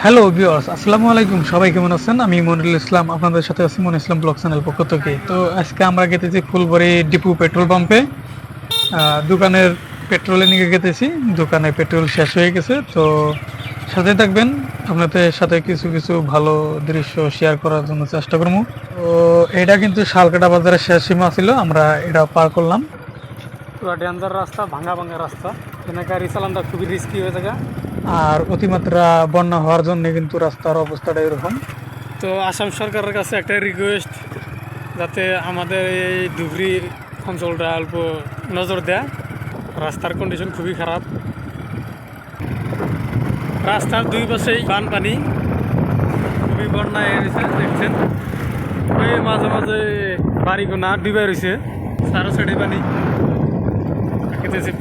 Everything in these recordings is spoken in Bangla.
হ্যালো ভিউয়ার্স, আসসালামু আলাইকুম। সবাই কেমন আছেন? আমি মনিরুল ইসলাম, আপনাদের সাথে আছি মনিরুল ইসলাম ব্লগ চ্যানেল পক্ষ থেকে। তো আজকে আমরা গেতেছি ফুলবাড়ি ডিপু পেট্রোল পাম্পে। দোকানের পেট্রোলে নিয়ে গেতেছি। দোকানে পেট্রোল শেষ হয়ে গেছে। তো সাথে থাকবেন, আপনাদের সাথে কিছু কিছু ভালো দৃশ্য শেয়ার করার জন্য চেষ্টা করবো। তো এটা কিন্তু শালকাটা বাজারের শেষ সীমা ছিল, আমরা এটা পার করলাম। পুরো ডেঞ্জার রাস্তা, ভাঙা ভাঙা রাস্তা, এখানে গাড়ি চালানটা খুবই রিস্কি হয়ে থাকে। আর অতিমাত্রা বন্যা হওয়ার জন্য কিন্তু রাস্তার অবস্থাটা এরকম। তো আসাম সরকারের কাছে একটা রিকোয়েস্ট, যাতে আমাদের এই ধুবড়ি অঞ্চলটা অল্প নজর দেয়। রাস্তার কন্ডিশন খুবই খারাপ, রাস্তার দুই পাশেই বানপানি, খুবই বন্যা হয়েছে দেখছেন। ওই মাঝে মাঝে বাড়িগুনা ডুবে রয়েছে, চারো সাইডে পানি।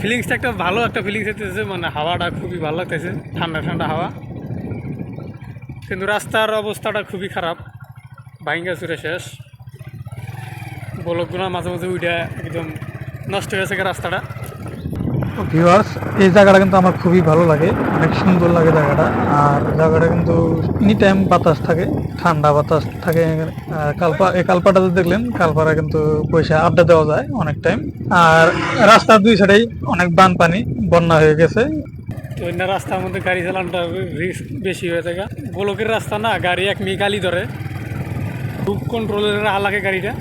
ফিলিংসটা একটা ভালো একটা ফিলিংস হইতেছে, মানে হাওয়াটা খুবই ভালো লাগতেছে, ঠান্ডা ঠান্ডা হাওয়া। কিন্তু রাস্তার অবস্থাটা খুবই খারাপ, ভাঙ্গা চুরে শেষ, বলকগুলো মাঝে মাঝে উঠে একদম নষ্ট হয়ে গেছে রাস্তাটা। ভিউয়ার্স, এই জায়গাটা কিন্তু আমার খুবই ভালো লাগে, অনেক সুন্দর লাগে জায়গাটা। আর জায়গাটা কিন্তু এনি টাইম বাতাস থাকে, ঠান্ডা বাতাস থাকে। আর এই কালপাটাতে দেখলেন, কালপাড়া কিন্তু পয়সা আড্ডা দেওয়া যায় অনেক টাইম। আর রাস্তার দুই সাইডেই অনেক বানপানি, বন্যা হয়ে গেছে। তো অন্য রাস্তার মধ্যে গাড়ি চালানোটা রিস্ক বেশি হয়ে থাকে। ব্লকের রাস্তা না, গাড়ি এক মিনিট গালি ধরে, খুব কন্ট্রোলের লাগে গাড়িটা।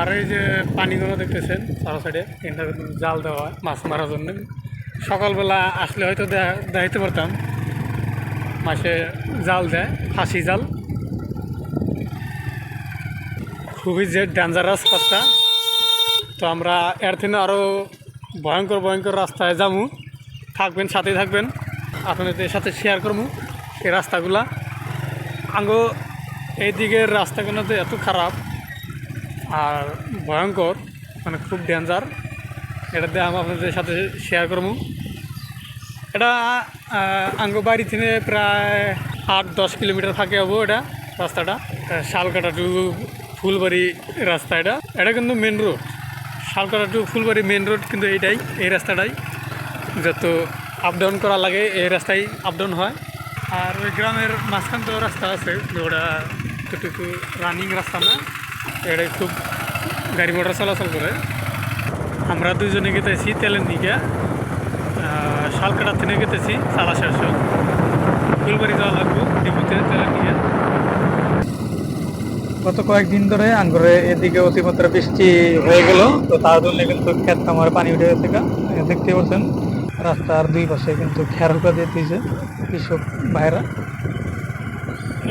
আর এই যে পানিগুলো দেখতেছেন চারো সাইডে, এটা জাল দেওয়া হয় মাছ মারার জন্য। সকালবেলা আসলে হয়তো দেখাইতে পারতাম, মাসে জাল দেয়, ফাঁসি জাল। খুবই যে ডেঞ্জারাস রাস্তা। তো আমরা এর থেকে আরও ভয়ঙ্কর ভয়ঙ্কর রাস্তায় যাবো, থাকবেন, সাথে থাকবেন, আপনাদের সাথে শেয়ার করবো এই রাস্তাগুলা। আঙ্গো এই দিকের রাস্তাগুলোতে এত খারাপ আর ভয়ঙ্কর, মানে খুব ডেঞ্জার। এটাতে আমি আপনাদের সাথে শেয়ার করবো। এটা আঙ্গো বাড়ি থেকে প্রায় 8-10 কিলোমিটার থাকে হবো এটা রাস্তাটা। শালকাটা টু ফুলবাড়ি রাস্তা, এটা কিন্তু main road. Salkata to Phulbari main road কিন্তু এইটাই, এই রাস্তাটাই যত আপ ডাউন করা লাগে এই রাস্তায় আপ ডাউন হয়। আর ওই গ্রামের মাঝখান তো রাস্তা আছে, ওটা একটু রানিং রাস্তা না, এটা খুব গাড়ি মোটর চলাচল করে। আমরা দুজনে গেতেছি তেলের দিকে, শালকাটার থেকে গেতেছি 450 ফুলবাড়ি যাওয়া লাগবো ডিপুতে তেলের দিকে। গত কয়েকদিন ধরে আঙ্গুরে এদিকে অতিমাত্রা বৃষ্টি হয়ে গেল, তো তার জন্য কিন্তু ক্ষেত খামারে পানি উঠে গেছে। দেখতে পাচ্ছেন রাস্তার দুই পাশে কিন্তু খের হুকা দিয়ে দিয়েছে কৃষক ভাইরা।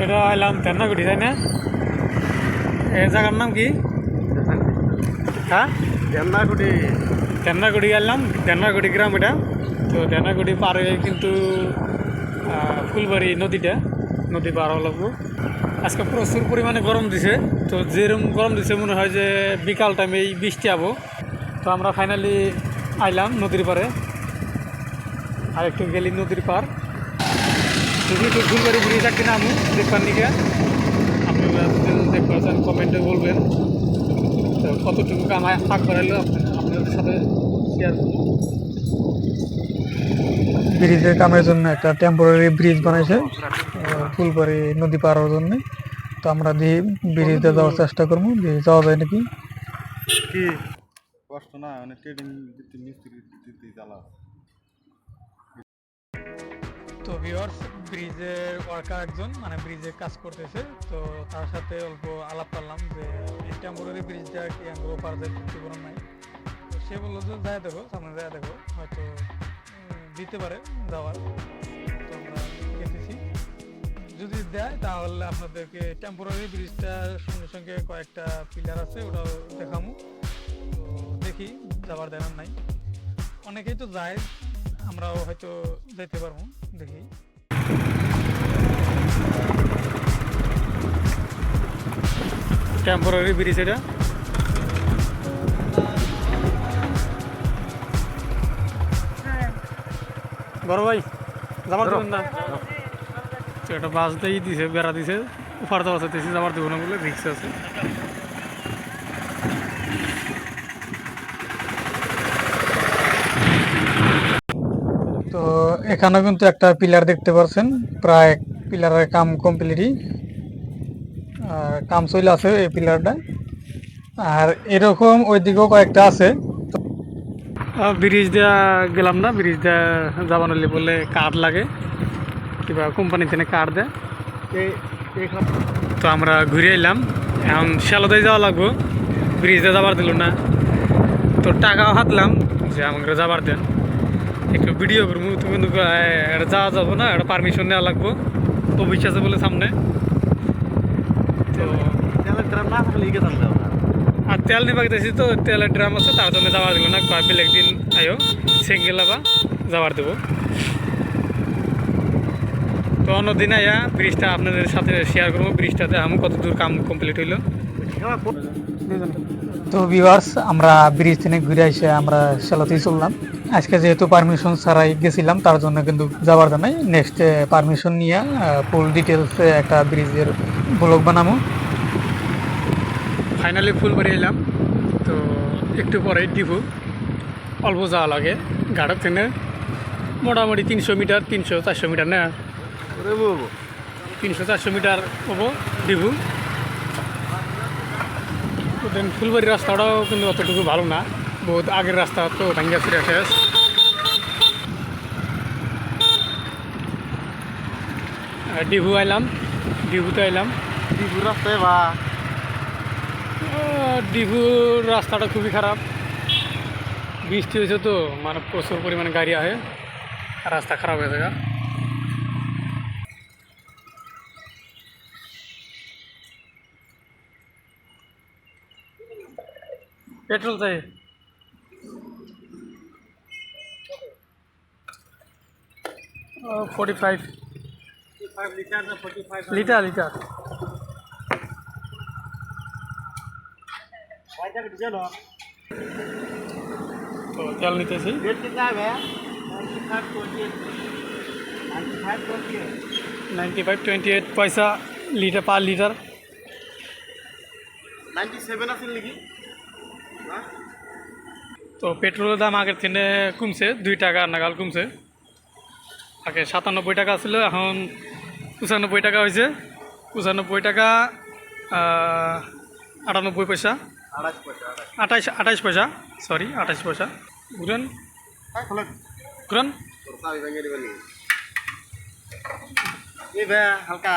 এটা এলাম তেন্নাগুড়ি, তাই না? এই জায়গার নাম কি? হ্যাঁ, দেন্নাগুড়ি। তেন্নাগুড়ি এলাম, তেন্নাগুড়ি গ্রাম এটা। তো তেন্নাগুড়ি পার হয়ে কিন্তু ফুলবাড়ি নদীটা, নদী পার হওয়া লাগবো। আজকে প্রচুর পরিমাণে গরম দিছে। তো যেরকম গরম দিছে মনে হয় যে বিকাল টাইমে এই বৃষ্টি আবো। তো আমরা ফাইনালি আইলাম নদীর পারে, আর একটু গেলি নদীর পার। যদি একটু ফুলবাড়ি ব্রিজ একদিন নামু দেখবার নিকে, আপনারা দেখবেন, কমেন্টে বলবেন তো কতটুকু আমায় আগ বাড়াইলো আপনাদের সাথে শেয়ার করবো। ব্রিজের কামের জন্য একটা টেম্পোরারি ব্রিজ বানাইছে ফুলবাড়ি নদী পার হওয়ার জন্য। তো আমরা দিয়ে ব্রিজে যাওয়ার চেষ্টা করবো, ব্রিজ যাওয়া যায় নাকি। কি কষ্ট না, মানে ট্রেডিং দিতে মিস্ত্রি দিতে জ্বালা। তো ভিউয়ার্স, ব্রিজের ওয়ার্কার একজন, মানে ব্রিজে কাজ করতেছে। তো তার সাথে অল্প আলাপ করলাম যে এই টেম্পোরারি ব্রিজটা কি আমরা পার যায় ক্ষতিপূরণ নাই। তো সে বললো যে যায় দেখো, সামনে যায় দেখো, হয়তো দিতে পারে যাওয়ার। তো আমরা গেতেছি, যদি দেয় তাহলে আপনাদেরকে টেম্পোরারি ব্রিজটার সঙ্গে সঙ্গে কয়েকটা পিলার আছে ওটাও দেখামু। তো দেখি যাবার দেনার নাই, অনেকেই তো যায়, আমরাও হয়তো যেতে পারবো, দেখি। টেম্পোরারি ব্রিজ এটা। বড় ভাই যাবার দেবেন না? তো একটা বাস দিয়ে দিছে, বেড়া দিছে, উফার দেওয়া চাইতেছি, যাবার দেবো না বলে রিক্স আছে। তো এখানেও কিন্তু একটা পিলার দেখতে পাচ্ছেন, প্রায় পিলারের কাম কমপ্লিটই, কাম চলে আছে এই পিলারটা। আর এরকম ওইদিকেও কয়েকটা আছে। ব্রিজ দেওয়া গেলাম না, ব্রিজ দেওয়া যাবান হলে বলে কার্ড লাগে, কিংবা কোম্পানি থেকে কার্ড দেয়। তো আমরা ঘুরে এলাম, এখন শ্যালোদায় যাওয়া লাগবো, ব্রিজ দিয়ে যাবার দিল না। তো টাকাও হাতলাম যে আমাকে যাবার দেন, একটু ভিডিও করবো। তো কিন্তু এটা যাওয়া যাবো না, এটা পারমিশন নেওয়া লাগবো, অফিস আছে বলে সামনে। তো আর তেল নিয়ে গেছি, তো তেলের ড্রাম আছে, তার জন্য যাওয়ার দিল না, কয় বেলেগ দিন আয়ো সিঙ্গেল বা যাওয়ার দেবো। তো অন্যদিন আয়া ব্রিজটা আপনাদের সাথে শেয়ার করবো, ব্রিজটাতে আমি কত দূর কাম কমপ্লিট হইলো। তো ভিউয়ার্স, আমরা ব্রিজ থেকে ঘুরে এসে আমরা শ্যালোতেই চললাম। আজকে যেহেতু পারমিশন ছাড়াই গেছিলাম, তার জন্য কিন্তু যাবার নাই। নেক্সট পারমিশন নিয়ে ফুল ডিটেলস একটা ব্রিজের ব্লগ বানাবো। ফাইনালি ফুলবাড়ি এলাম। তো একটু পরে ডিপু, অল্প যাওয়া লাগে গাড়ির থেকে, মোটামুটি 300 মিটার, 300-400 মিটার না, 300-400 মিটার হবো ডিপু। তো দেন ফুলবাড়ির রাস্তাটাও কিন্তু অতটুকু ভালো না, বহুত আগের রাস্তা, তো ভাঙ্গা ফিরে শেষ। ডিভু আইলাম, ডিভুতে আইলাম। ডিপুর রাস্তায় বা ডিভুর রাস্তাটা খুবই খারাপ, বৃষ্টি হয়েছে তো, মানে প্রচুর পরিমাণে গাড়ি আসে, রাস্তা খারাপ হয়ে থাকে। পেট্রোল চাই 45 লিটার লিটার। তো তেল নিতেছি, 95-28 পয়সা লিটার, পার লিটার। 97 আছে নাকি? তো পেট্রোলের দাম আগের থেকে কমছে, 2 টাকা নাগাল কমছে। আগে 97 টাকা ছিল, এখন 95 টাকা হয়েছে। 95 টাকা 98 পয়সা, 28 পয়সা, সরি 28 পয়সা। ঘুরেন ঘুরেন। হালকা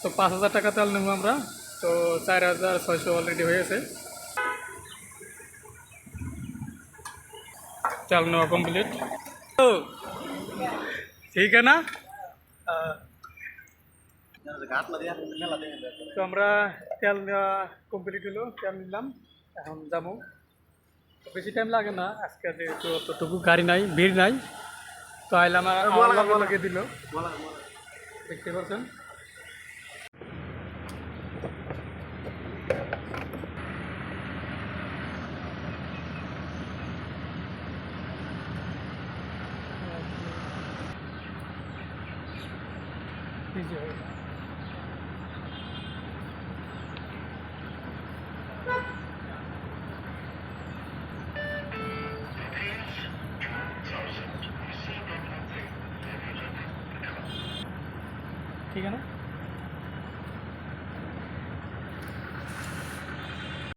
তো 5000 টাকা তেল নেবো আমরা। তো 4600 অলরেডি হয়ে গেছে, তেল নেওয়া কমপ্লিট। তো ঠিক আছে না? তো আমরা তেল নেওয়া কমপ্লিট হলো, তেল নিলাম, এখন যাবো। বেশি টাইম লাগে না আজকে, যেহেতু অতটুকু গাড়ি নাই, ভিড় নাই। তো আইলাম, লাগিয়ে দিল, দেখতে পাচ্ছেন। ठीक है ना?